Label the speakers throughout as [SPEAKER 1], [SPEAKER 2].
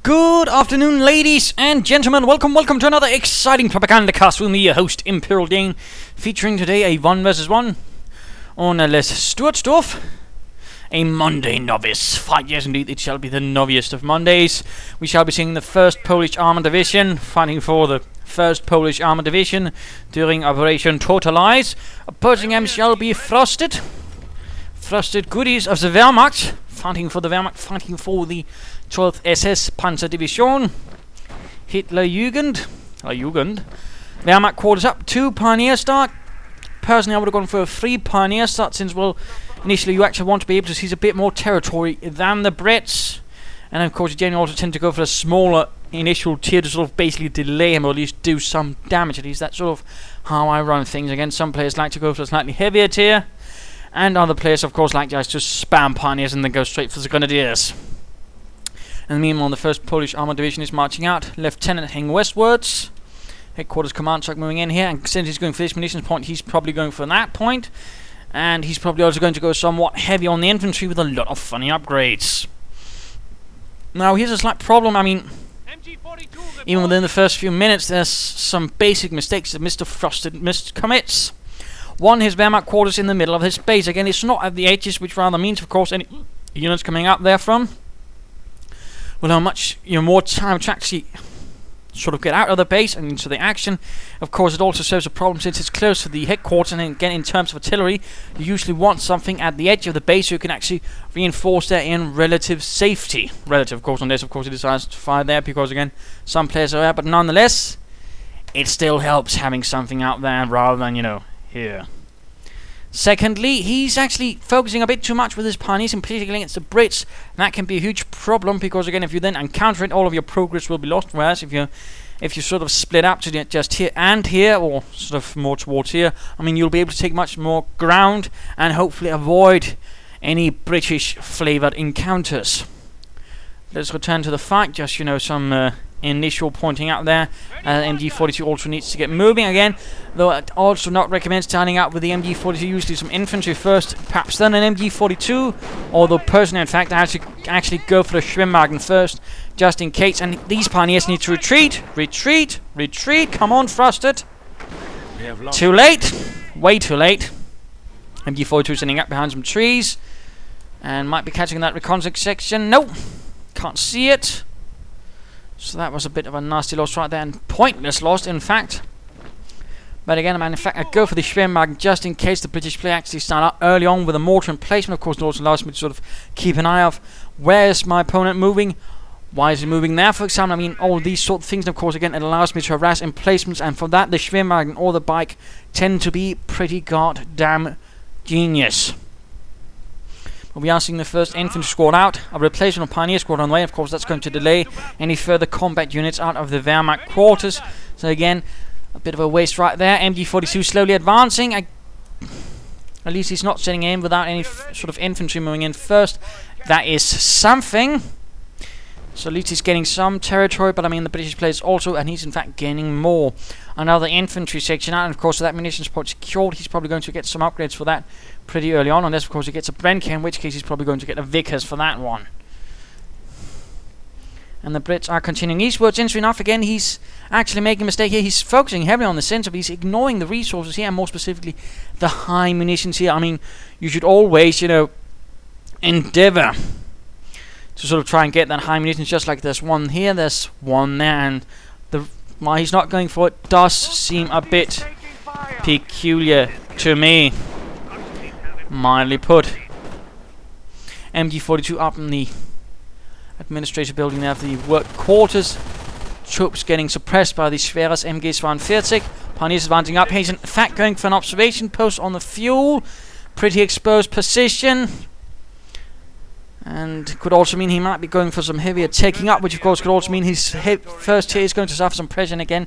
[SPEAKER 1] Good afternoon, ladies and gentlemen. Welcome to another exciting Propagandacast with me, your host, Imperial Dane, featuring today a 1 vs 1 on Les Sturzdorf. A Monday novice fight. Yes, indeed, it shall be the noviest of Mondays. We shall be seeing the 1st Polish Armoured Division fighting for the 1st Polish Armoured Division during Operation Totalize. Opposing them shall be Frosted goodies of the Wehrmacht, fighting for the Wehrmacht, fighting for the 12th SS Panzer Division. Hitler Jugend. Wehrmacht quarters up, 2 Pioneer start. Personally, I would have gone for a 3 Pioneer start, since, well, initially you actually want to be able to seize a bit more territory than the Brits. And of course, you generally also tend to go for a smaller initial tier to sort of basically delay him, or at least do some damage. At least that's sort of how I run things. Again, some players like to go for a slightly heavier tier, and other players, of course, like just to spam Pioneers and then go straight for the Grenadiers. And meanwhile, the 1st Polish Armoured Division is marching out. Lieutenant heading westwards. Headquarters command truck moving in here, and since he's going for this munitions point, he's probably going for that point. And he's probably also going to go somewhat heavy on the infantry with a lot of funny upgrades. Now, here's a slight problem. I mean, even within the first few minutes, there's some basic mistakes that Mr. Frosted commits. One, his Wehrmacht quarters in the middle of his base. Again, it's not at the edges, which rather means, of course, any units coming up there from will have much more time to actually sort of get out of the base and into the action. Of course, it also serves a problem since it's close to the headquarters, and again, in terms of artillery, you usually want something at the edge of the base so you can actually reinforce there in relative safety. Relative, of course, unless, of course, he decides to fire there, because, again, some players are there, but nonetheless, it still helps having something out there rather than, here. Secondly, he's actually focusing a bit too much with his Pioneers, and particularly against the Brits. And that can be a huge problem, because again, if you then encounter it, all of your progress will be lost. Whereas if you sort of split up to just here and here, or sort of more towards here, I mean, you'll be able to take much more ground and hopefully avoid any British flavoured encounters. Let's return to the fight. Just some initial pointing out there. MG42 also needs to get moving again, though I'd also not recommend starting out with the MG42. Usually some infantry first, perhaps then an MG42, although personally, in fact, I actually go for the Schwimmwagen first, just in case. And these Pioneers need to retreat. Come on, Frosted. Too late. Way too late. MG42 sitting up behind some trees and might be catching that reconnaissance section. Nope, can't see it. So that was a bit of a nasty loss right there, and pointless loss, in fact. But again, in fact, I go for the Schwimmwagen just in case the British player actually start out early on with a mortar emplacement. Of course, it also allows me to sort of keep an eye of where is my opponent moving, why is he moving there, for example. I mean, all these sort of things. And of course, again, it allows me to harass emplacements, and for that, the Schwimmwagen or the bike tend to be pretty goddamn genius. We are seeing the 1st infantry squad out, a replacement of Pioneer squad on the way. Of course, that's going to delay any further combat units out of the Wehrmacht quarters. So again, a bit of a waste right there. MG42 slowly advancing. At least he's not sitting in without any sort of infantry moving in first. That is something. So at least he's getting some territory, but I mean the British players also, and he's in fact gaining more. Another infantry section out, and of course with that munitions point secured, he's probably going to get some upgrades for that pretty early on, unless of course he gets a Brenke, in which case he's probably going to get a Vickers for that one. And the Brits are continuing eastwards. Interesting enough, again, he's actually making a mistake here. He's focusing heavily on the centre, but he's ignoring the resources here, and more specifically the high munitions here. I mean, you should always, endeavour to sort of try and get that high munitions, just like there's one here, there's one there, and why he's not going for it does seem a bit peculiar to me, mildly put. MG42 up in the administrative building there of the work quarters. Troops getting suppressed by the Schweres MG42. Pioneers advancing up. He's in fact going for an observation post on the fuel. Pretty exposed position. And could also mean he might be going for some heavier taking up, which of course could also mean his first tier is going to suffer some pressure. And again,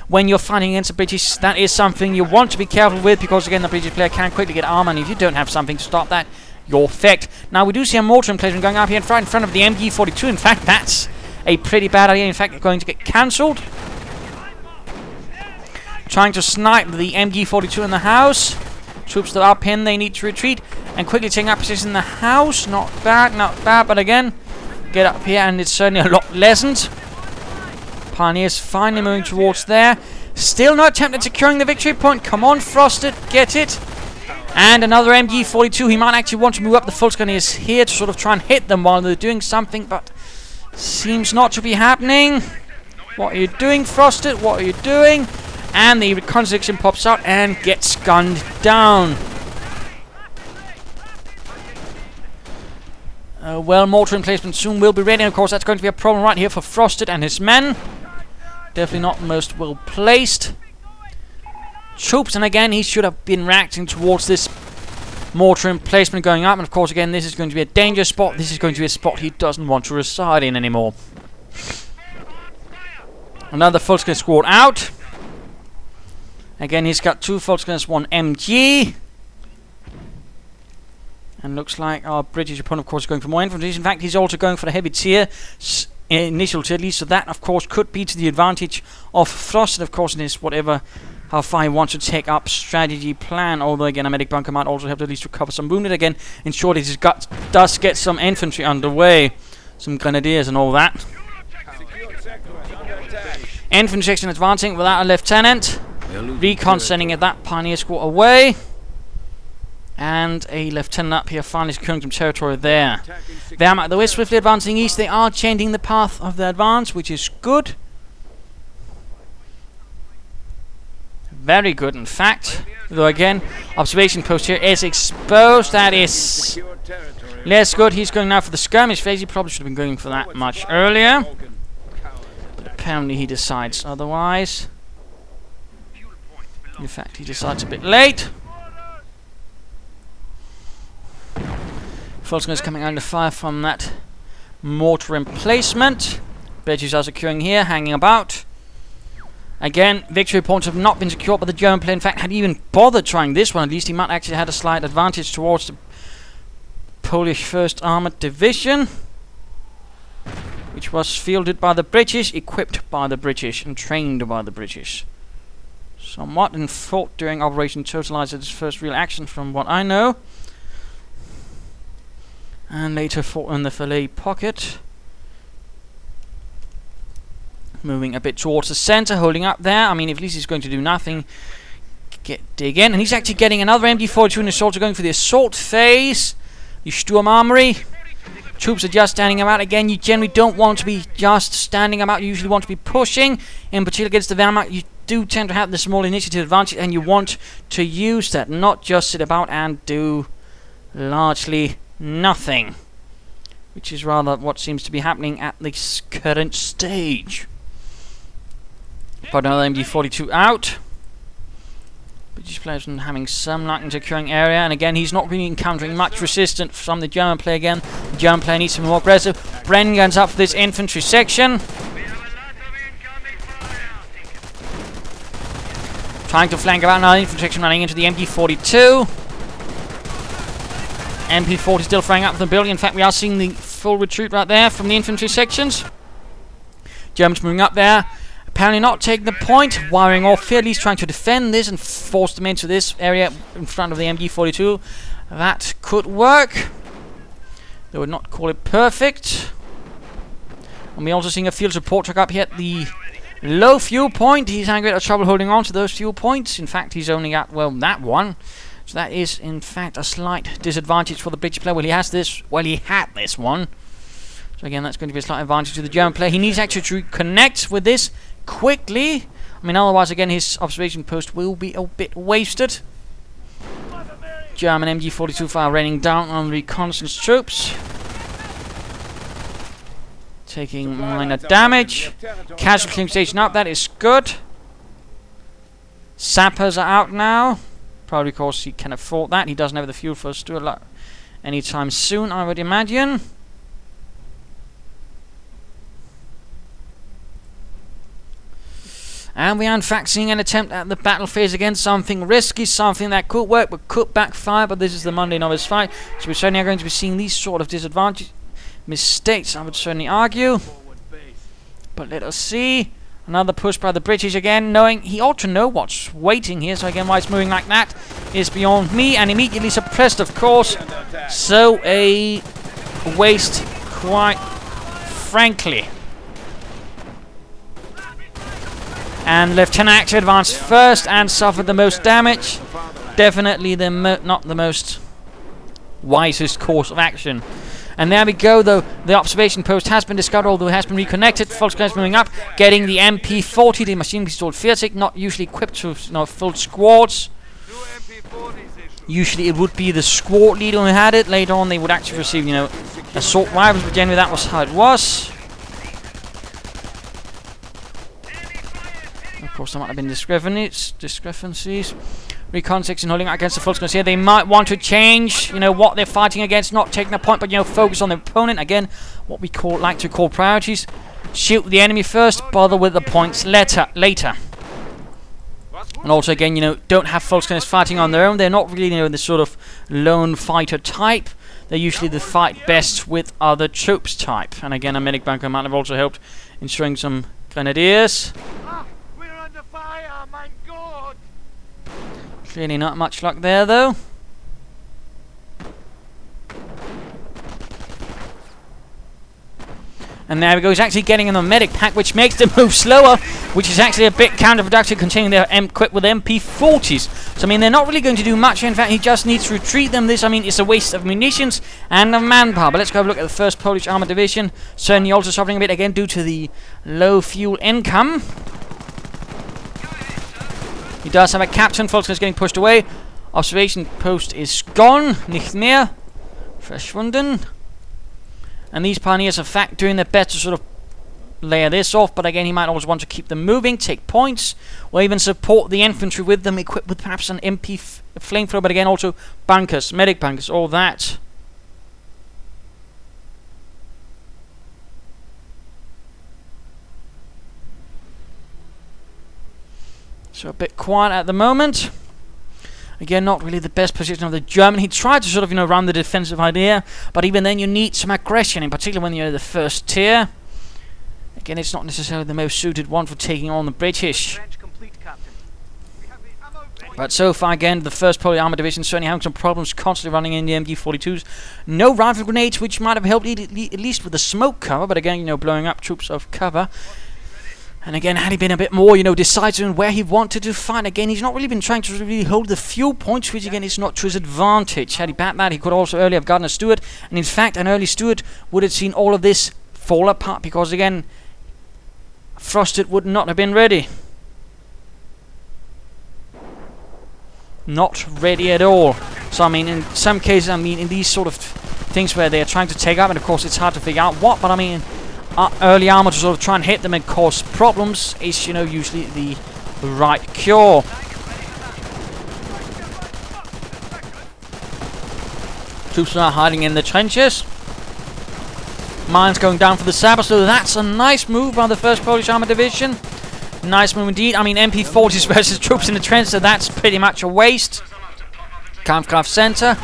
[SPEAKER 1] when you're fighting against the British, that is something you want to be careful with, because again, the British player can quickly get armor, and if you don't have something to stop that, you're fecked. Now, we do see a mortar emplacement going up here in front of the MG42. In fact, that's a pretty bad idea. In fact, going to get cancelled. Trying to snipe the MG42 in the house. Troops that are pinned, they need to retreat and quickly taking up position in the house. Not bad, but again, get up here, and it's certainly a lot lessened. Pioneers finally moving towards there. Still not attempting securing the victory point. Come on, Frosted, get it. And another MG42. He might actually want to move up. The Volksgun is here to sort of try and hit them while they're doing something, but seems not to be happening. What are you doing, Frosted? What are you doing? And the reconnaissance pops out and gets gunned down. Well, mortar emplacement soon will be ready. And of course, that's going to be a problem right here for Frosted and his men. Definitely not most well placed troops. And again, he should have been reacting towards this mortar emplacement going up. And of course, again, this is going to be a dangerous spot. This is going to be a spot he doesn't want to reside in anymore. Another Volksgun squad out. Again, he's got 2 Volksguns, 1 MG. And looks like our British opponent, of course, is going for more infantry. In fact, he's also going for the heavy tier, initial tier at least. So that, of course, could be to the advantage of Frost. And of course, in his whatever, how far he wants to take up strategy plan. Although, again, a medic bunker might also help to at least recover some wounded. Again, ensure that he does get some infantry underway. Some grenadiers and all that. Infantry section advancing without a lieutenant. Recon sending that pioneer squad away. And a lieutenant up here finally securing some territory there. Wehrmacht, though, is swiftly advancing east. They are changing the path of their advance, which is good. Very good, in fact. Though, again, observation post here is exposed. That is less good. He's going now for the skirmish phase. He probably should have been going for that much earlier. But apparently he decides otherwise. In fact, he decides a bit late. Volksgun is coming under fire from that mortar emplacement. British are securing here, hanging about. Again, victory points have not been secured by the German player. In fact, had he even bothered trying this one, at least he might actually had a slight advantage towards the Polish 1st Armoured Division, which was fielded by the British, equipped by the British, and trained by the British. Somewhat, and fought during Operation Totalize as its first real action, from what I know. And later fought in the Fillet Pocket. Moving a bit towards the center, holding up there. I mean, if at least he's going to do nothing, dig in. And he's actually getting another MG42 and assault, going for the assault phase. The Sturm Armory. Troops are just standing about. Again, you generally don't want to be just standing about. You usually want to be pushing. In particular against the Wehrmacht, you do tend to have the small initiative advantage, and you want to use that, not just sit about and do largely nothing, which is rather what seems to be happening at this current stage. But another MG42 out. British players having some luck in securing area, and again he's not really encountering much resistance from the German player. Again, the German player needs to be more aggressive. Bren guns up for this infantry section. Trying to flank about another infantry section, running into the MG42. MP40 still throwing up the building. In fact, we are seeing the full retreat right there from the infantry sections. Germans moving up there. Apparently not taking the point. Wiring off here, at least trying to defend this and force them into this area in front of the MG42. That could work. They would not call it perfect. And we're also seeing a field support truck up here at the low fuel point. He's having a bit of trouble holding on to those fuel points. In fact, he's only at, well, that one. So that is, in fact, a slight disadvantage for the British player. Well, he has this. Well, he had this one. So again, that's going to be a slight advantage to the German player. He needs actually to connect with this quickly. I mean, otherwise, again, his observation post will be a bit wasted. German MG42 fire raining down on reconnaissance troops. Taking minor damage. Casualty station up. That is good. Sappers are out now. Probably because he can afford that. He doesn't have the fuel for us to do it anytime soon, I would imagine. And we are in fact seeing an attempt at the battle phase again. Something risky, something that could work but could backfire. But this is the Monday novice fight. So we certainly are going to be seeing these sort of disadvantage mistakes, I would certainly argue. But let us see. Another push by the British again, knowing he ought to know what's waiting here. So again, why it's moving like that is beyond me. And immediately suppressed, of course. So a waste quite frankly. And Lieutenant actually advanced first and suffered the most damage. Definitely not the most wisest course of action. And there we go, though. The observation post has been discovered, although it has been reconnected. Volkskriegs moving up, getting the MP40, the machine pistol 40, not usually equipped to full squads. Usually it would be the squad leader who had it. Later on they would actually receive, assault rifles, but generally that was how it was. Of course there might have been discrepancies. Recon section holding out against the Volkskriegs here. They might want to change, what they're fighting against, not taking a point, but focus on the opponent. Again, what we like to call priorities. Shoot the enemy first, bother with the points later. And also again, don't have Volkskriegs fighting on their own. They're not really, the sort of lone fighter type. They're usually the fight best with other troops type. And again, a medic bunker might have also helped ensuring some grenadiers.
[SPEAKER 2] We're under fire, my God!
[SPEAKER 1] Clearly not much luck there, though. And there we go, he's actually getting in the medic pack, which makes them move slower, which is actually a bit counterproductive, considering they're equipped with MP40s. So, they're not really going to do much. In fact, he just needs to retreat them. This, is a waste of munitions and of manpower. But let's go have a look at the 1st Polish Armoured Division. Certainly also suffering a bit, again, due to the low fuel income. He does have a captain. Volkskriegs is getting pushed away. Observation post is gone. Nicht mehr. Verschwunden. And these pioneers are doing their best to sort of layer this off. But again, he might always want to keep them moving, take points, or even support the infantry with them, equipped with perhaps an MP flamethrower. But again, also bunkers, medic bunkers, all that. So a bit quiet at the moment. Again, not really the best position of the German. He tried to sort of, run the defensive idea, but even then you need some aggression, in particular when you're the first tier. Again, it's not necessarily the most suited one for taking on the British. But so far, again, the 1st Polish Armoured Division certainly having some problems, constantly running in the MG42s. No rifle grenades, which might have helped at least with the smoke cover, but again, blowing up troops of cover. And again, had he been a bit more, decisive on where he wanted to fight, again, he's not really been trying to really hold the fuel points, which again is not to his advantage. Had he backed that, he could also earlier have gotten a Stuart, and in fact, an early Stuart would have seen all of this fall apart, because again, Frosted would not have been ready. Not ready at all. So, in some cases, in these sort of things where they're trying to take up, and of course, it's hard to figure out what, but early armor to sort of try and hit them and cause problems is, usually the right cure. Troops are hiding in the trenches. Mines going down for the sabre, so that's a nice move by the 1st Polish Armoured Division. Nice move indeed. MP40s versus troops in the trench, so that's pretty much a waste. Kampfkraft Center.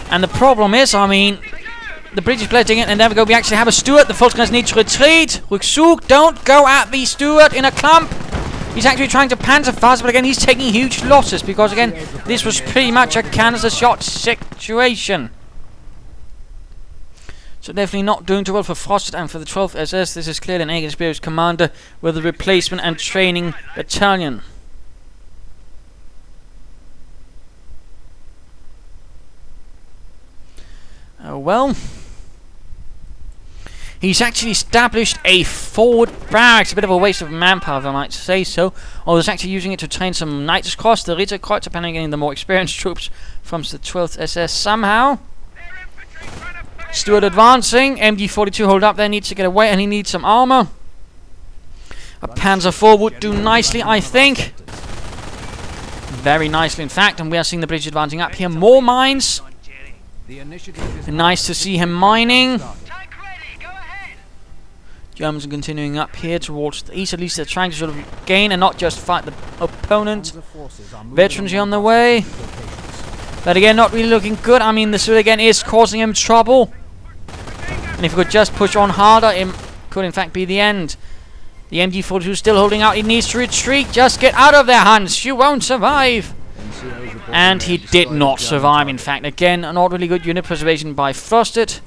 [SPEAKER 1] And the problem is, the British players taking it, and there we go. We actually have a Stuart. The Volkskriegs need to retreat. Rückzug. Don't go at the Stuart in a clump. He's actually trying to panzerfaust, but again, he's taking huge losses because, again, this was pretty much a cannon-shot situation. So definitely not doing too well for Frosted and for the 12th SS. This is clearly an experienced commander with a replacement and training battalion. Oh well. He's actually established a forward barracks. A bit of a waste of manpower, if I might say so. Or he's actually using it to train some Knights Cross, the Ritterkreuz, depending on the more experienced troops from the 12th SS somehow. Stuart advancing. MG42 hold up there, needs to get away, and he needs some armor. A Panzer IV would do nicely, I think. Very nicely, in fact. And we are seeing the British advancing up here. More mines. Nice to see him mining. Germans are continuing up here towards the east. At least they're trying to sort of gain and not just fight the opponent. Veterans on the way. But again, not really looking good. The Stuart again is causing him trouble. And if he could just push on harder, it could in fact be the end. The MG42 is still holding out. He needs to retreat. Just get out of their hands. You won't survive. And he did not survive, in fact. Again, not really good unit preservation by Frosted.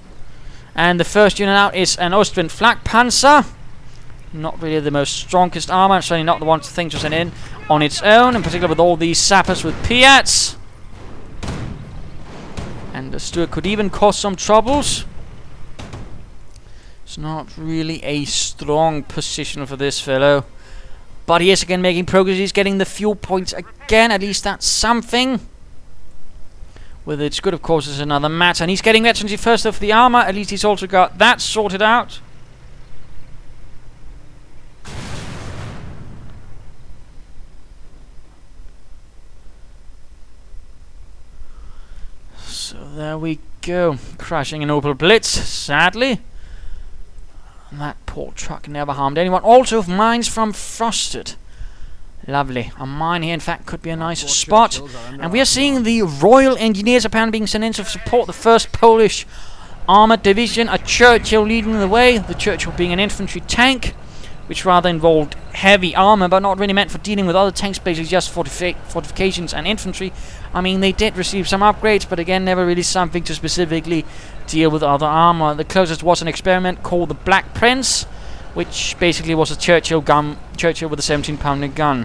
[SPEAKER 1] And the first unit out is an Ostwind Flak Panzer. Not really the most strongest armor, certainly not the one to think to send in on its own, in particular with all these sappers with Piats. And the Stuart could even cause some troubles. It's not really a strong position for this fellow. But he is again making progress. He's getting the fuel points again. At least that's something. Whether it's good, of course, is another matter. And he's getting veterancy first of the armor. At least he's also got that sorted out. So there we go. Crashing an Opel Blitz, sadly. And that poor truck never harmed anyone. Also, mines from Frosted. Lovely. A mine here, in fact, could be a nice spot. And we are seeing the Royal Engineers apparently being sent in to support the 1st Polish Armoured Division. A Churchill leading the way. The Churchill being an infantry tank, which rather involved heavy armor, but not really meant for dealing with other tanks, basically just fortifications and infantry. I mean, they did receive some upgrades, but again, never really something to specifically deal with other armor. The closest was an experiment called the Black Prince, which basically was a Churchill gun, Churchill with a 17-pounder gun.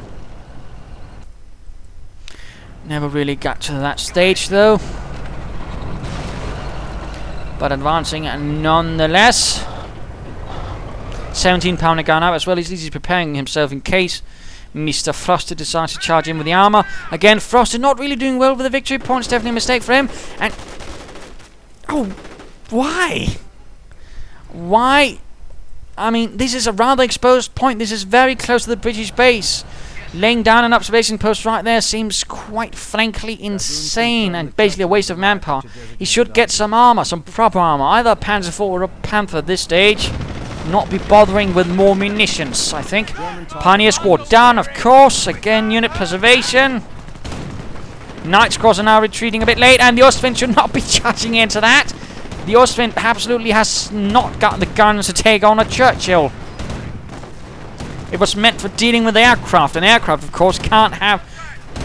[SPEAKER 1] Never really got to that stage, though. But advancing nonetheless. 17-pounder gun out as well. He's preparing himself in case Mr. Frosted decides to charge in with the armor. Again, Frosted not really doing well with the victory points. Definitely a mistake for him. And oh, why? Why? I mean, this is a rather exposed point. This is very close to the British base. Laying down an observation post right there seems quite frankly insane and basically a waste of manpower. He should get some armor, some proper armor. Either a Panzer IV or a Panther at this stage. Not be bothering with more munitions, I think. Pioneer Squad down, of course. Again, unit preservation. Knights Cross are now retreating a bit late, and the Ostwind should not be charging into that. The Ostwind absolutely has not got the guns to take on a Churchill. It was meant for dealing with aircraft, and aircraft, of course, can't have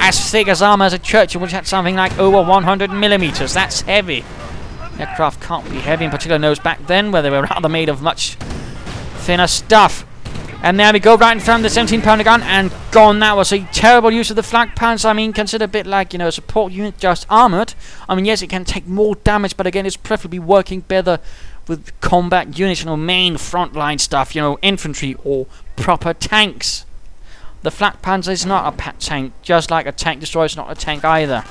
[SPEAKER 1] as thick as armor as a Churchill, which had something like over 100 millimeters. That's heavy. Aircraft can't be heavy, in particular those back then, where they were rather made of much thinner stuff. And there we go, right in front of the 17-pounder gun, and gone. That was a terrible use of the Flak Panzer. I mean, consider a bit like, you know, a support unit just armored. I mean, yes, it can take more damage, but again, it's preferably working better with combat units, you know, main frontline stuff, you know, infantry or proper tanks. The Flak Panzer is not a tank, just like a tank destroyer is not a tank either.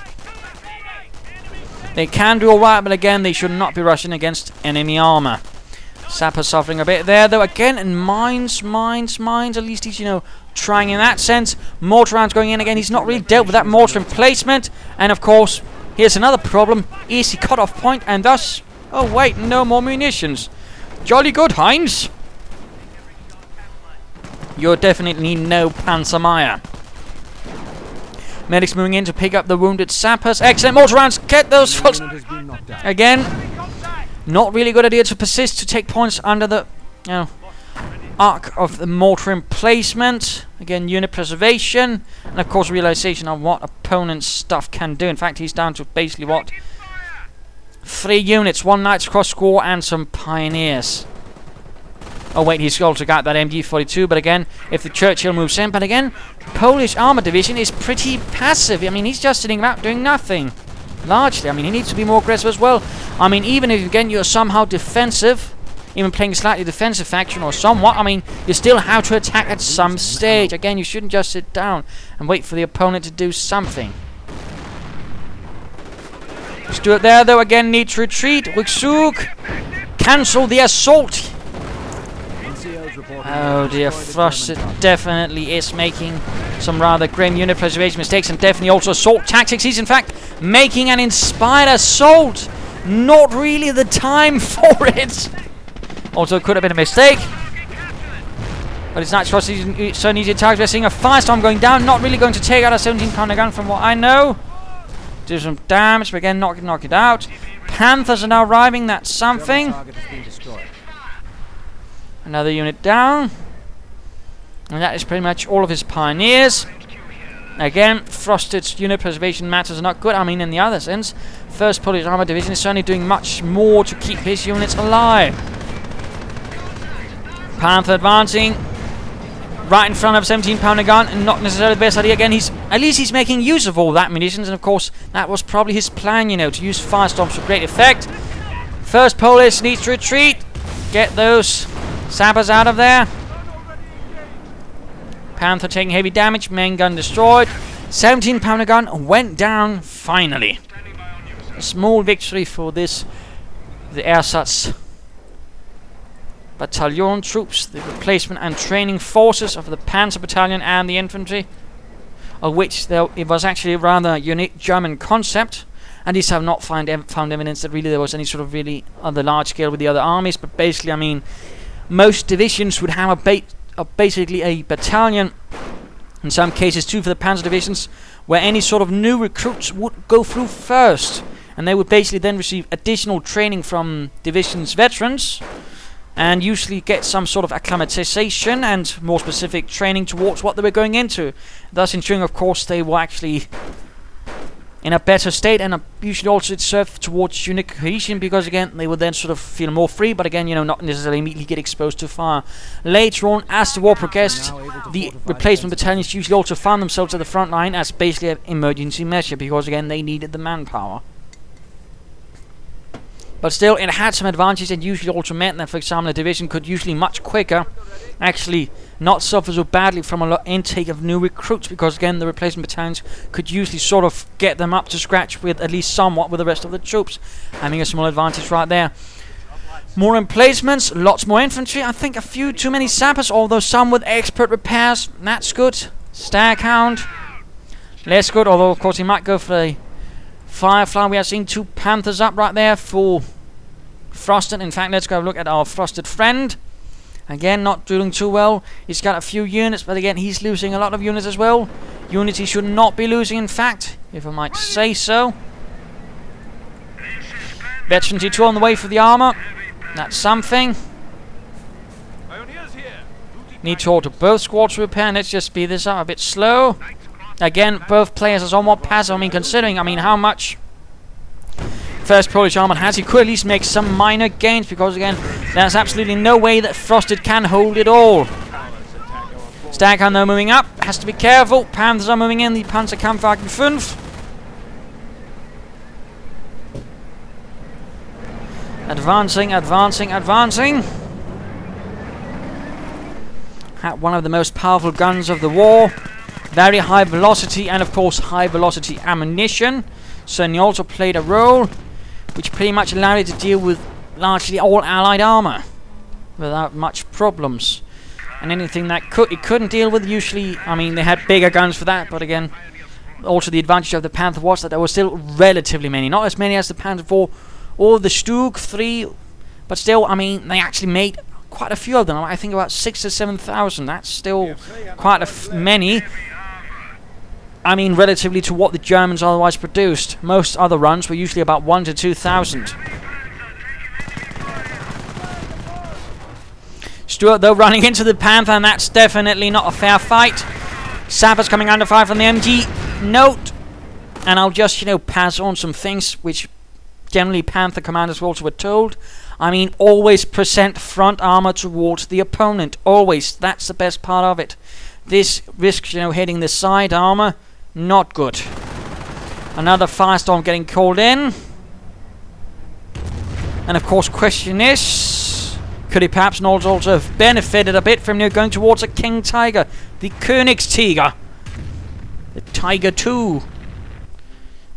[SPEAKER 1] They can do alright, but again, they should not be rushing against enemy armor. Sapper suffering a bit there, though. Again, and mines. At least he's, you know, trying in that sense. Mortar rounds going in again. He's not really dealt with that mortar emplacement. And of course, here's another problem. Easy cut-off point, and thus... oh wait, no more munitions. Jolly good, Heinz. You're definitely no Panzermeier. Medics moving in to pick up the wounded sappers. Excellent mortar rounds. Get those folks. Again, not really good idea to persist to take points under the, you know, arc of the mortar emplacement. Again, unit preservation, and of course realization of what opponent's stuff can do. In fact, he's down to basically what, 3 units, 1 Knights Cross Squad and some Pioneers. Oh wait, he's also got that MG42, but again, if the Churchill moves in, but again, Polish Armoured Division is pretty passive. I mean, he's just sitting about doing nothing. Largely, I mean, he needs to be more aggressive as well. I mean, even if again you're somehow defensive, even playing a slightly defensive faction or somewhat, I mean, you still have to attack at some stage. Again, you shouldn't just sit down and wait for the opponent to do something. Stuart there, though, again needs to retreat. Wigsug, cancel the assault. Oh dear, Frosted definitely is making some rather grim unit preservation mistakes, and definitely also assault tactics. He's in fact making an inspired assault. Not really the time for it. Also could have been a mistake. But it's not Frosted, so easy to target. We're seeing a firestorm going down. Not really going to take out a 17-pounder gun from what I know. Do some damage, but again knock it out. Panthers are now arriving, that's something. Another unit down. And that is pretty much all of his Pioneers. Again, Frosted's unit preservation matters are not good. I mean, in the other sense, 1st Polish Armoured Division is certainly doing much more to keep his units alive. Panther advancing right in front of 17-pounder gun, and not necessarily the best idea. Again, at least he's making use of all that munitions, and of course, that was probably his plan, you know, to use firestorms for great effect. 1st Polish needs to retreat. Get those sappers out of there. Panther taking heavy damage, main gun destroyed. 17-pounder gun went down finally. A small victory for the ersatz battalion troops, the replacement and training forces of the Panzer Battalion and the infantry, of which it was actually a rather unique German concept. And these have not found evidence that really there was any sort of really other large scale with the other armies. But basically, I mean, most divisions would have basically a battalion, in some cases two for the Panzer divisions, where any sort of new recruits would go through first, and they would basically then receive additional training from divisions veterans, and usually get some sort of acclimatization and more specific training towards what they were going into, thus ensuring, of course, they were actually in a better state, and usually also it served towards unit cohesion, because again they would then sort of feel more free, but again, you know, not necessarily immediately get exposed to fire. Later on, as the war progressed, the replacement battalions usually also found themselves at the front line as basically an emergency measure, because again they needed the manpower. But still, it had some advantages, and usually also meant that, for example, a division could usually much quicker actually not suffer so badly from a intake of new recruits, because again the replacement battalions could usually sort of get them up to scratch with at least somewhat with the rest of the troops, having a small advantage right there. More emplacements, lots more infantry. I think a few too many sappers, although some with expert repairs. That's good. Staghound, less good, although of course he might go for a Firefly. We are seeing 2 Panthers up right there for Frosted. In fact, let's go have a look at our Frosted friend. Again, not doing too well. He's got a few units, but again, he's losing a lot of units as well. Units he should not be losing, in fact, if I might say so. Veteran T2 on the way for the armor. That's something. Need to order both squads to repair. Let's just speed this up a bit slow. Again, both players are somewhat passive. I mean, considering, how much 1st Polish Armoured has, he could at least make some minor gains, because again, there's absolutely no way that Frosted can hold it all. Staghound though moving up, has to be careful. Panthers are moving in, the Panzerkampfwagen 5. Advancing. Had one of the most powerful guns of the war. Very high velocity, and of course high velocity ammunition. Certainly also played a role, which pretty much allowed it to deal with largely all allied armor without much problems. And anything that it couldn't deal with, usually, they had bigger guns for that, but again, also the advantage of the Panther was that there were still relatively many, not as many as the Panther 4 or the Stug 3, but still, they actually made quite a few of them. I think about 6,000 to 7,000. That's still quite many. Relatively to what the Germans otherwise produced. Most other runs were usually about 1,000 to 2,000. Stuart, though, running into the Panther, and that's definitely not a fair fight. Sappers coming under fire from the MG. Note, and I'll just, pass on some things which generally Panther commanders also were told. Always present front armor towards the opponent. Always. That's the best part of it. This risks, hitting the side armor. Not good. Another firestorm getting called in. And of course, question is, could he perhaps not also have benefited a bit from going towards a King Tiger? The Königstiger. The Tiger 2.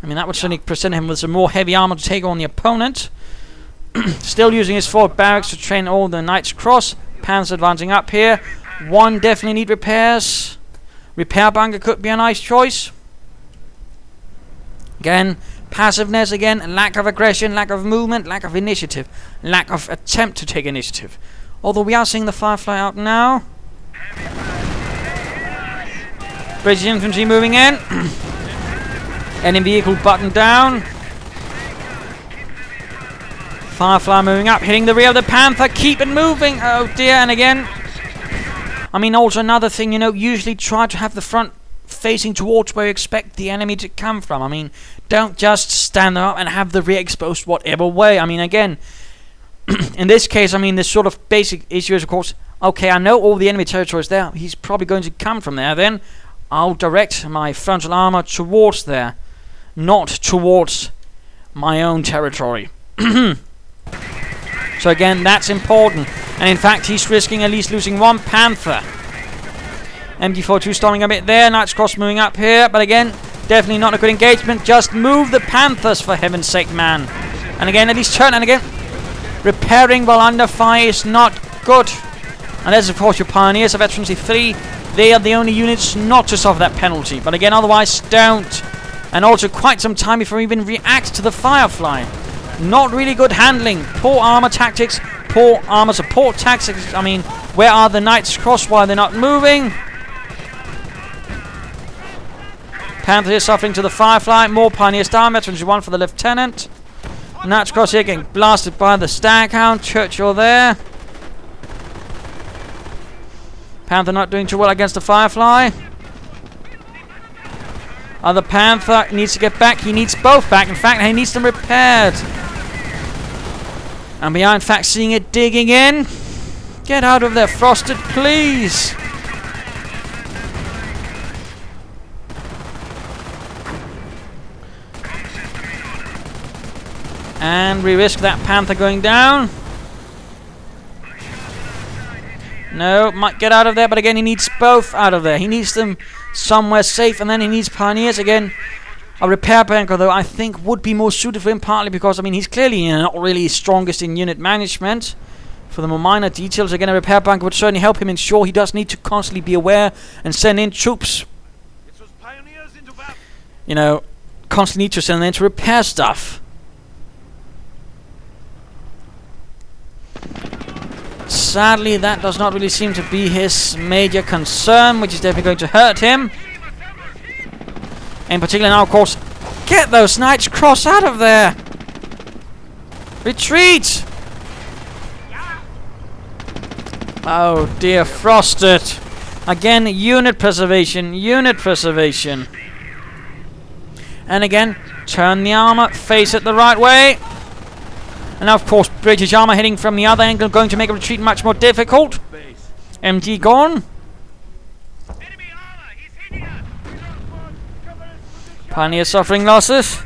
[SPEAKER 1] That would certainly present him with some more heavy armor to take on the opponent. Still using his forward barracks to train all the Knights Cross. Panthers advancing up here. One definitely need repairs. Repair bunker could be a nice choice. Again, passiveness again, lack of aggression, lack of movement, lack of initiative, lack of attempt to take initiative. Although we are seeing the Firefly out now. British infantry moving in. Enemy vehicle buttoned down. Firefly moving up, hitting the rear of the Panther. Keep it moving. Oh dear, and again. Also another thing, usually try to have the front facing towards where you expect the enemy to come from. I mean, don't just stand up and have the rear exposed whatever way. I mean, again, in this case, I mean, the sort of basic issue is, of course, okay, I know all the enemy territory is there. He's probably going to come from there. Then I'll direct my frontal armor towards there, not towards my own territory. So again, that's important. And in fact, he's risking at least losing one Panther. MG42 stalling a bit there. Knight's Cross moving up here. But again, definitely not a good engagement. Just move the Panthers, for heaven's sake, man. And again, at least turn. And again, repairing while under fire is not good. And there's, of course, your Pioneers of Veterancy 3. They are the only units not to suffer that penalty. But again, otherwise, don't. And also quite some time before he even reacts to the Firefly. Not really good handling. Poor armor tactics. Poor armor support tactics. I mean, where are the Knights Cross? Why are they not moving? Panther is suffering to the Firefly. More Pioneer Star. Veterans 1 for the Lieutenant. Knights Cross here getting blasted by the Staghound. Churchill there. Panther not doing too well against the Firefly. The Panther needs to get back. He needs both back. In fact, he needs them repaired. And we are, in fact, seeing it digging in. Get out of there, Frosted, please. And we risk that Panther going down. No, might get out of there, but again, he needs both out of there. He needs them somewhere safe, and then he needs Pioneers again. A repair bunker, though, I think would be more suited for him, partly because, I mean, he's clearly not really strongest in unit management. For the more minor details, again, a repair bunker would certainly help him ensure he does need to constantly be aware and send in troops. You know, constantly need to send in to repair stuff. Sadly, that does not really seem to be his major concern, which is definitely going to hurt him. In particular now, of course, get those Knights Cross out of there! Retreat! Oh dear, Frosted. Again, unit preservation, unit preservation. And again, turn the armor, face it the right way. And now, of course, British armor heading from the other angle, going to make a retreat much more difficult. MG gone. Pioneer suffering losses.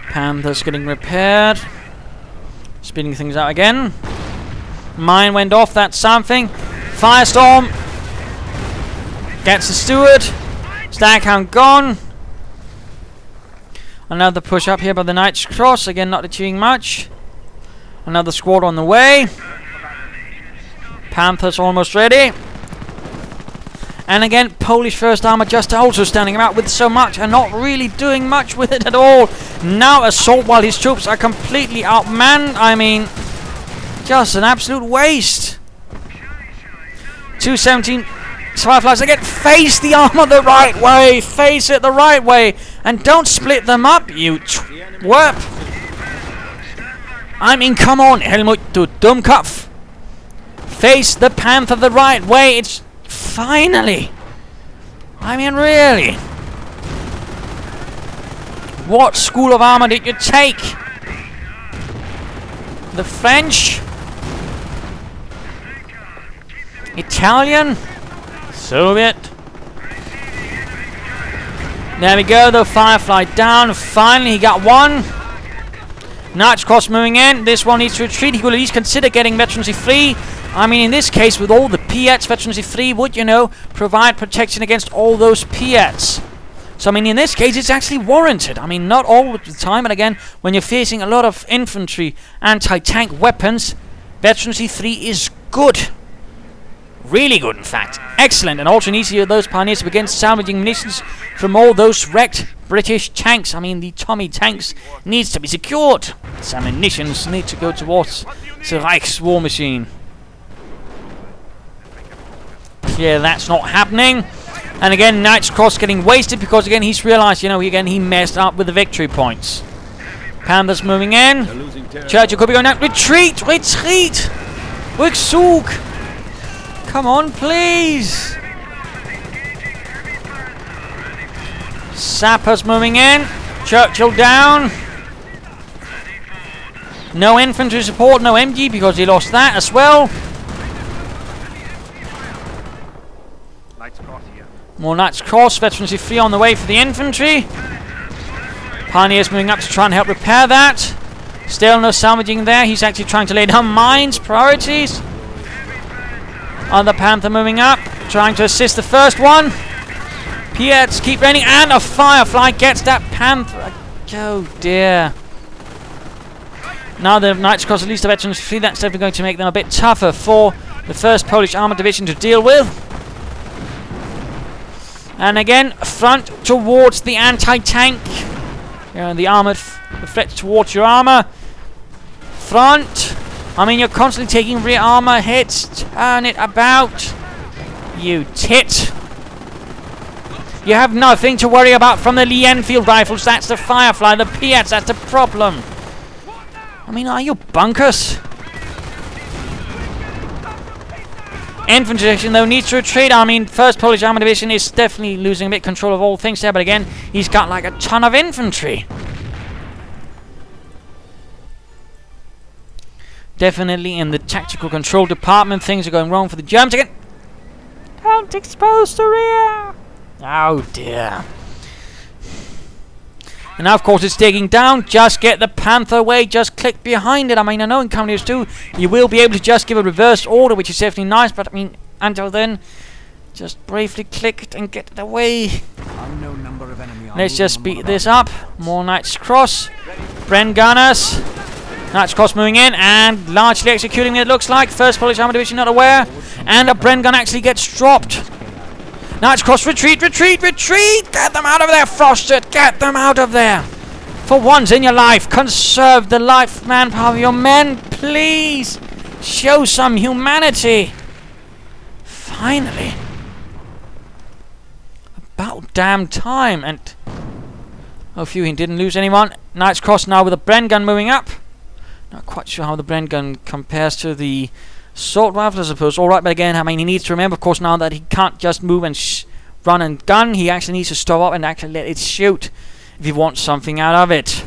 [SPEAKER 1] Panther's getting repaired. Speeding things out again. Mine went off, that's something. Firestorm. Gets the Steward. Staghound gone. Another push up here by the Knights Cross. Again, not achieving much. Another squad on the way. Panther's almost ready. And again, Polish First Armor just also standing about with so much and not really doing much with it at all. Now Assault while his troops are completely outmanned. I mean, just an absolute waste. 217 Fireflies again. Face the armor the right way. Face it the right way. And don't split them up, you twerp. I mean, come on, Helmut, du Dummkopf. Face the Panther the right way. It's finally. I mean, really. What school of armor did you take? The French? Italian? Soviet? There we go, the Firefly down. Finally, he got one. Knights Cross moving in. This one needs to retreat. He will at least consider getting Veterancy 3. I mean, in this case, with all the Piats, Veterancy 3 would, you know, provide protection against all those Piats. So, I mean, in this case, it's actually warranted. I mean, not all the time, but again, when you're facing a lot of infantry, anti-tank weapons, Veterancy 3 is good. Really good, in fact. Excellent. And also needs those Pioneers to begin salvaging munitions from all those wrecked British tanks. I mean, the Tommy tanks needs to be secured. Some munitions need to go towards the Reich's war machine. Yeah, that's not happening. And again, Knights Cross getting wasted because, again, he's realized, you know, again, he messed up with the victory points. Panthers moving in. Churchill could be going out. Retreat! Retreat! Rückzug! Come on, please! Sappers moving in. Churchill down. No infantry support, no MG because he lost that as well. More Knights Cross, Veterans 3 on the way for the infantry. Pioneers moving up to try and help repair that. Still no salvaging there. He's actually trying to lay down mines, priorities. Other Panther moving up, trying to assist the first one. Piets keep raining, and a Firefly gets that Panther. Oh dear. Now the Knights Cross, at least the Veterans 3, that's definitely going to make them a bit tougher for the 1st Polish Armoured Division to deal with. And again, front towards the anti-tank. The armoured, the threat towards your armour. Front. I mean, you're constantly taking rear armour hits. Turn it about. You tit. You have nothing to worry about from the Lee Enfield rifles. That's the Firefly. The Piats, that's the problem. I mean, are you bunkers? Infantry section, though, needs to retreat. I mean, 1st Polish Armoured Division is definitely losing a bit control of all things there, but again, he's got like a ton of infantry. Definitely in the tactical control department, things are going wrong for the Germans again. Don't expose the rear. Oh dear. And now, of course, it's digging down. Just get the Panther away. Just click behind it. I mean, I know in Company 2 you will be able to just give a reverse order, which is definitely nice. But, I mean, until then, just briefly click it and get it away. Let's just speed this up. More Knights Cross. Bren Gunners. Knights Cross moving in and largely executing it looks like. 1st Polish Armoured Division not aware. And a Bren Gun actually gets dropped. Knights Cross, retreat, retreat, retreat! Get them out of there, Frosted! Get them out of there! For once in your life, conserve the life manpower of your men, please! Show some humanity! Finally! About damn time, and... oh, phew, he didn't lose anyone. Knights Cross now with a Bren Gun moving up. Not quite sure how the Bren Gun compares to the assault rifle, I suppose. Alright, but again, I mean, he needs to remember, of course, now that he can't just move and run and gun. He actually needs to stop up and actually let it shoot if he wants something out of it.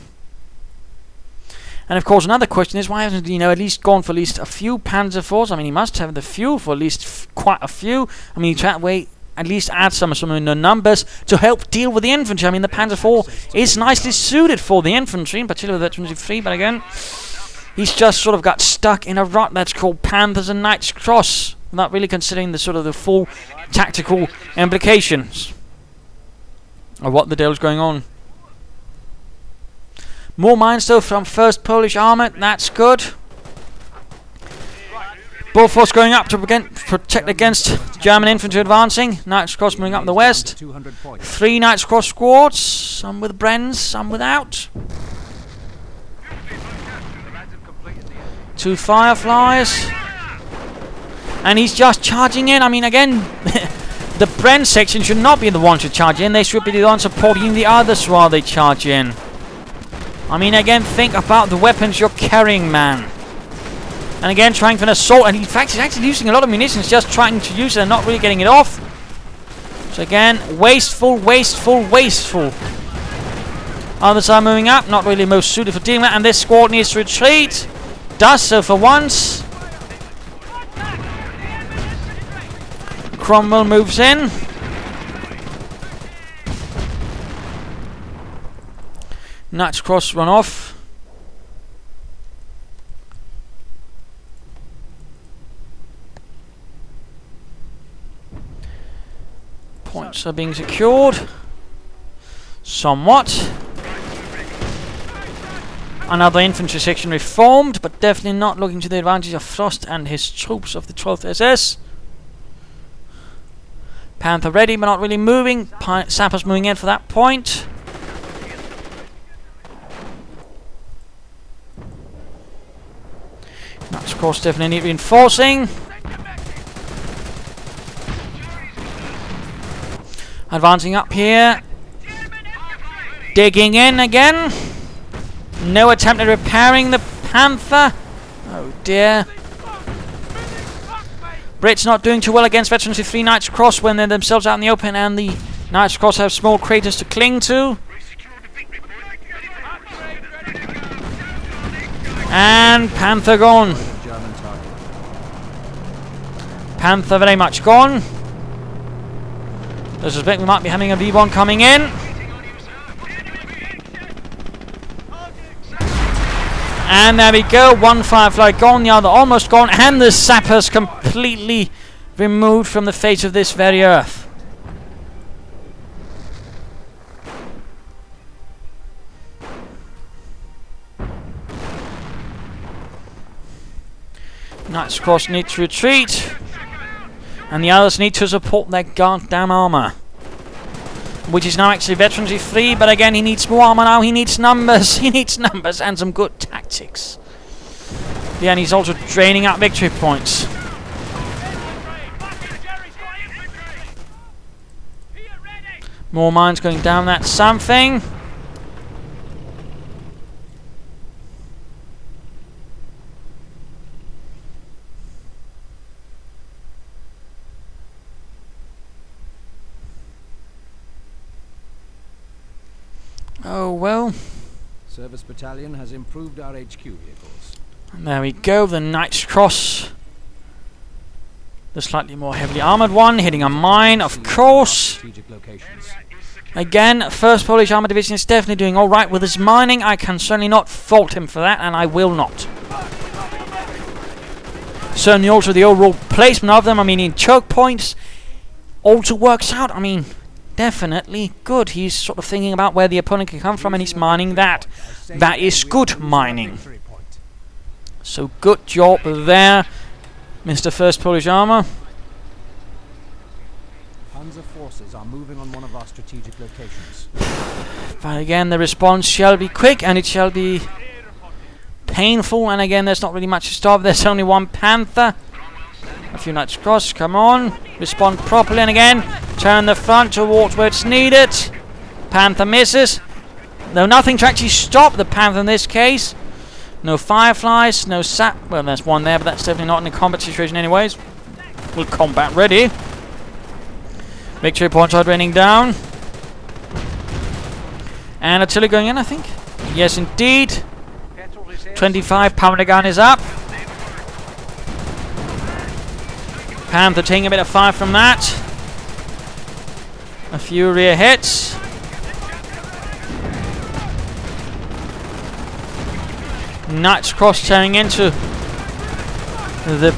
[SPEAKER 1] And, of course, another question is, why hasn't he, at least gone for at least a few Panzer IVs? I mean, he must have the fuel for at least quite a few. I mean, that way, at least add some in the numbers to help deal with the infantry. I mean, the Panzer IV is nicely suited for the infantry, in particular the 23, but again... he's just sort of got stuck in a rut that's called Panthers and Knights Cross, not really considering the sort of the full tactical implications of what the deal's going on. More mines though from 1st Polish Armoured, that's good. Both forces going up to protect against German infantry advancing. Knights Cross moving up in the west. 3 Knights Cross squads, some with Brens, some without. 2 Fireflies. And he's just charging in. I mean, again, the Bren section should not be the one to charge in. They should be the one supporting the others while they charge in. I mean, again, think about the weapons you're carrying, man. And again, trying for an assault. And in fact, he's actually using a lot of munitions, just trying to use it and not really getting it off. So again, wasteful, wasteful, wasteful. Others are moving up. Not really most suited for dealing with that. And this squad needs to retreat. Does so for once. Cromwell moves in. Knights Cross run off. Points are being secured. Somewhat. Another infantry section reformed, but definitely not looking to the advantage of Frost and his troops of the 12th SS. Panther ready, but not really moving. Sappers moving in for that point. That's, of course, definitely reinforcing. Advancing up here. Digging in again. No attempt at repairing the Panther. Oh dear. Brits not doing too well against Veterans with 3 Knights Cross when they're themselves out in the open, and the Knights Cross have small craters to cling to. And Panther gone. Panther very much gone. I suspect we might be having a V1 coming in. And there we go, one Firefly gone, the other almost gone, and the sappers completely removed from the face of this very earth. Knights Cross need to retreat, and the others need to support their goddamn armor, which is now actually Veterans V3, but again he needs more armor now, he needs numbers, and some good tactics. Yeah, and he's also draining out victory points. More mines going down, that's something. Oh well.
[SPEAKER 3] Service Battalion has improved our HQ vehicles.
[SPEAKER 1] And there we go, the Knights Cross. The slightly more heavily armoured one, hitting a mine, of course. Again, 1st Polish Armoured Division is definitely doing alright with his mining. I can certainly not fault him for that, and I will not. Certainly also the overall placement of them, I mean in choke points, also works out. I mean, definitely good. He's sort of thinking about where the opponent can come from, and he's mining that. That is good mining. So good job there, Mr. 1st Polish Armour.
[SPEAKER 3] Panzer forces are moving on one of our strategic locations.
[SPEAKER 1] But again, the response shall be quick, and it shall be painful. And again, there's not really much to stop. There's only one Panther. A few Knights Cross, come on. Respond properly, and again, turn the front towards where it's needed. Panther misses. Though nothing to actually stop the Panther in this case. No Fireflies, no sap. Well, there's one there, but that's definitely not in a combat situation anyways. We're combat ready. Victory points are draining down. And artillery going in, I think. Yes, indeed. 25 pounder gun is up. Panther taking a bit of fire from that. A few rear hits. Knights Cross turning into the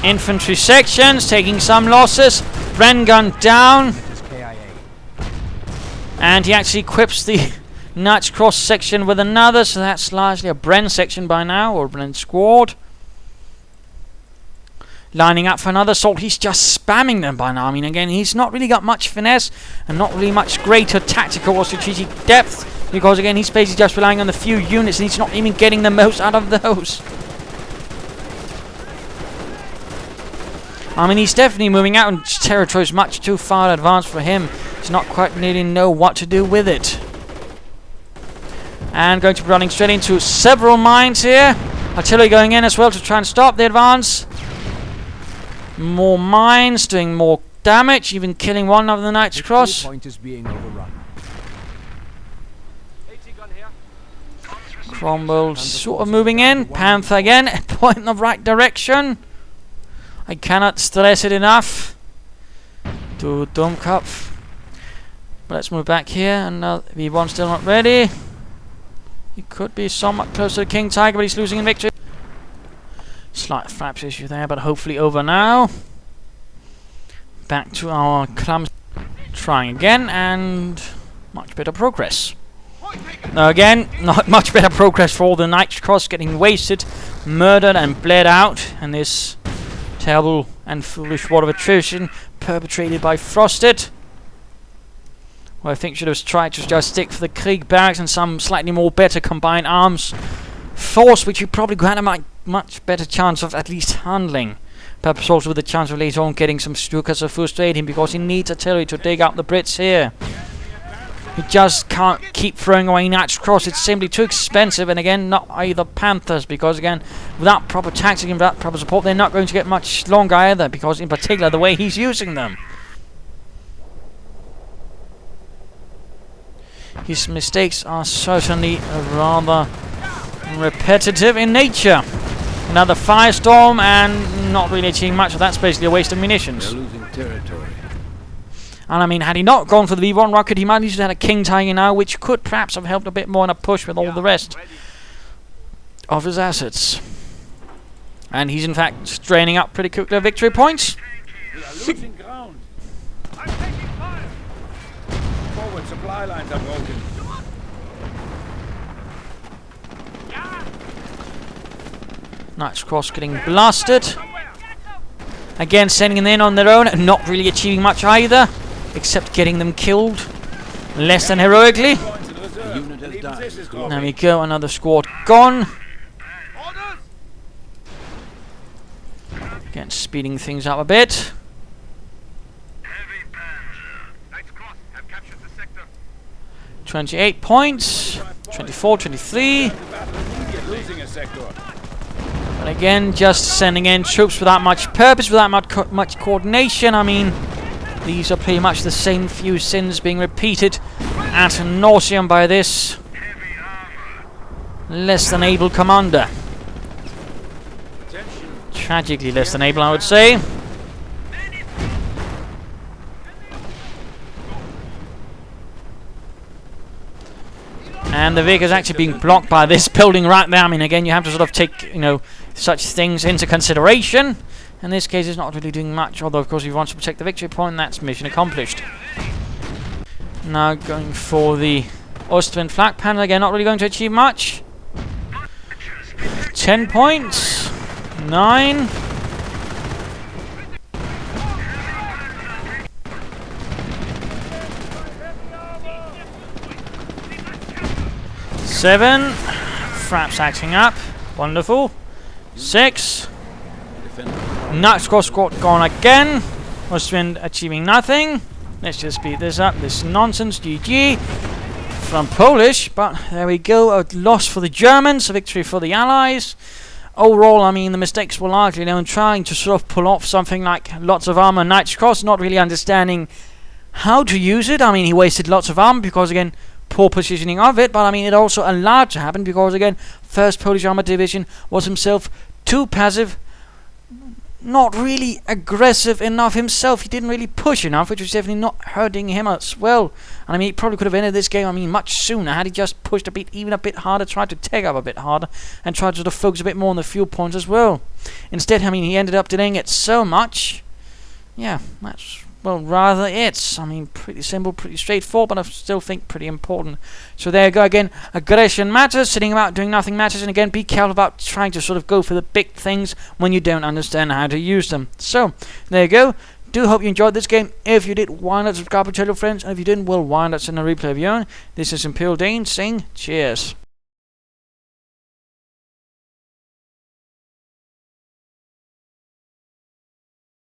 [SPEAKER 1] infantry sections, taking some losses. Bren gun down. And he actually equips the Knights Cross section with another, so that's largely a Bren section by now, or Bren squad. Lining up for another assault. He's just spamming them by now. I mean, again, he's not really got much finesse and not really much greater tactical or strategic depth, because again, he's basically just relying on the few units and he's not even getting the most out of those. I mean, he's definitely moving out, and territory is much too far advanced for him. He's not quite really know what to do with it. And going to be running straight into several mines here. Artillery going in as well to try and stop the advance. More mines, doing more damage, even killing one of the Knights Cross.
[SPEAKER 3] Point is being overrun.
[SPEAKER 1] Cromwell sort of moving in. Panther again, point in the right direction. I cannot stress it enough. To Domkopf. But let's move back here. And V1 still not ready. He could be somewhat closer to King Tiger, but he's losing in victory. Slight flaps issue there, but hopefully over now. Back to our clumsy. Trying again, and much better progress. Now again, not much better progress for all the Knights Cross, getting wasted, murdered and bled out, and this terrible and foolish war of attrition perpetrated by Frosted. Well, I think should have tried to just stick for the Krieg barracks and some slightly more better combined arms force, which you probably had a much better chance of at least handling. Perhaps also with the chance of later on getting some Stukas or first aid him, because he needs artillery to dig out the Brits here. He just can't keep throwing away Knight's Cross. It's simply too expensive, and again, not either Panthers, because again, without proper tactics and without proper support, they're not going to get much longer either, because in particular, the way he's using them. His mistakes are certainly rather repetitive in nature. Another firestorm, and not really achieving much, so that's basically a waste of munitions.
[SPEAKER 4] They're losing territory.
[SPEAKER 1] And I mean, had he not gone for the V1 rocket, he might have had a King Tiger now, which could perhaps have helped a bit more in a push with all the rest of his assets. And he's in fact draining up pretty quickly victory points.
[SPEAKER 4] We are losing ground.
[SPEAKER 2] I'm taking fire!
[SPEAKER 4] Forward supply lines are broken.
[SPEAKER 1] Knight's Cross getting blasted. Again, sending them in on their own, and not really achieving much either, except getting them killed less than heroically.
[SPEAKER 4] The unit has died.
[SPEAKER 1] There we go, another squad gone.
[SPEAKER 2] Orders!
[SPEAKER 1] Again, speeding things up a bit.
[SPEAKER 2] Heavy Panzer. Knight's Cross have captured the sector.
[SPEAKER 1] 28 points. 24, 23.
[SPEAKER 4] Losing a sector.
[SPEAKER 1] But again, just sending in troops without much purpose, without much coordination. I mean, these are pretty much the same few sins being repeated ad nauseum by this less than able commander. Tragically less than able, I would say. And the vehicle is actually being blocked by this building right there. I mean, again, you have to sort of take, you know, such things into consideration. In this case, it's not really doing much, although, of course, if he wants to protect the victory point, that's mission accomplished. Now going for the Austrian flag panel. Again, not really going to achieve much. 10 points. 9. Seven. Fraps acting up. Wonderful. 6. Knight's Cross squad gone again. Austrian achieving nothing. Let's just speed this up. This nonsense. GG. From Polish. But there we go. A loss for the Germans. A victory for the Allies. Overall, I mean, the mistakes were largely in trying to sort of pull off something like lots of armor, Knight's Cross, not really understanding how to use it. I mean, he wasted lots of armor because, again, poor positioning of it, but I mean, it also allowed to happen because, again, 1st Polish Armoured Division was himself too passive, not really aggressive enough himself. He didn't really push enough, which was definitely not hurting him as well. And I mean, he probably could have ended this game, I mean, much sooner had he just pushed a bit, even a bit harder, tried to take up a bit harder, and tried to sort of focus a bit more on the fuel points as well. Instead, I mean, he ended up delaying it so much. Yeah, that's, well, rather it. I mean, pretty simple, pretty straightforward, but I still think pretty important. So there you go again. Aggression matters. Sitting about doing nothing matters. And again, be careful about trying to sort of go for the big things when you don't understand how to use them. So there you go. Do hope you enjoyed this game. If you did, why not subscribe and tell your friends? And if you didn't, well, why not send a replay of your own? This is Imperial Dane saying cheers.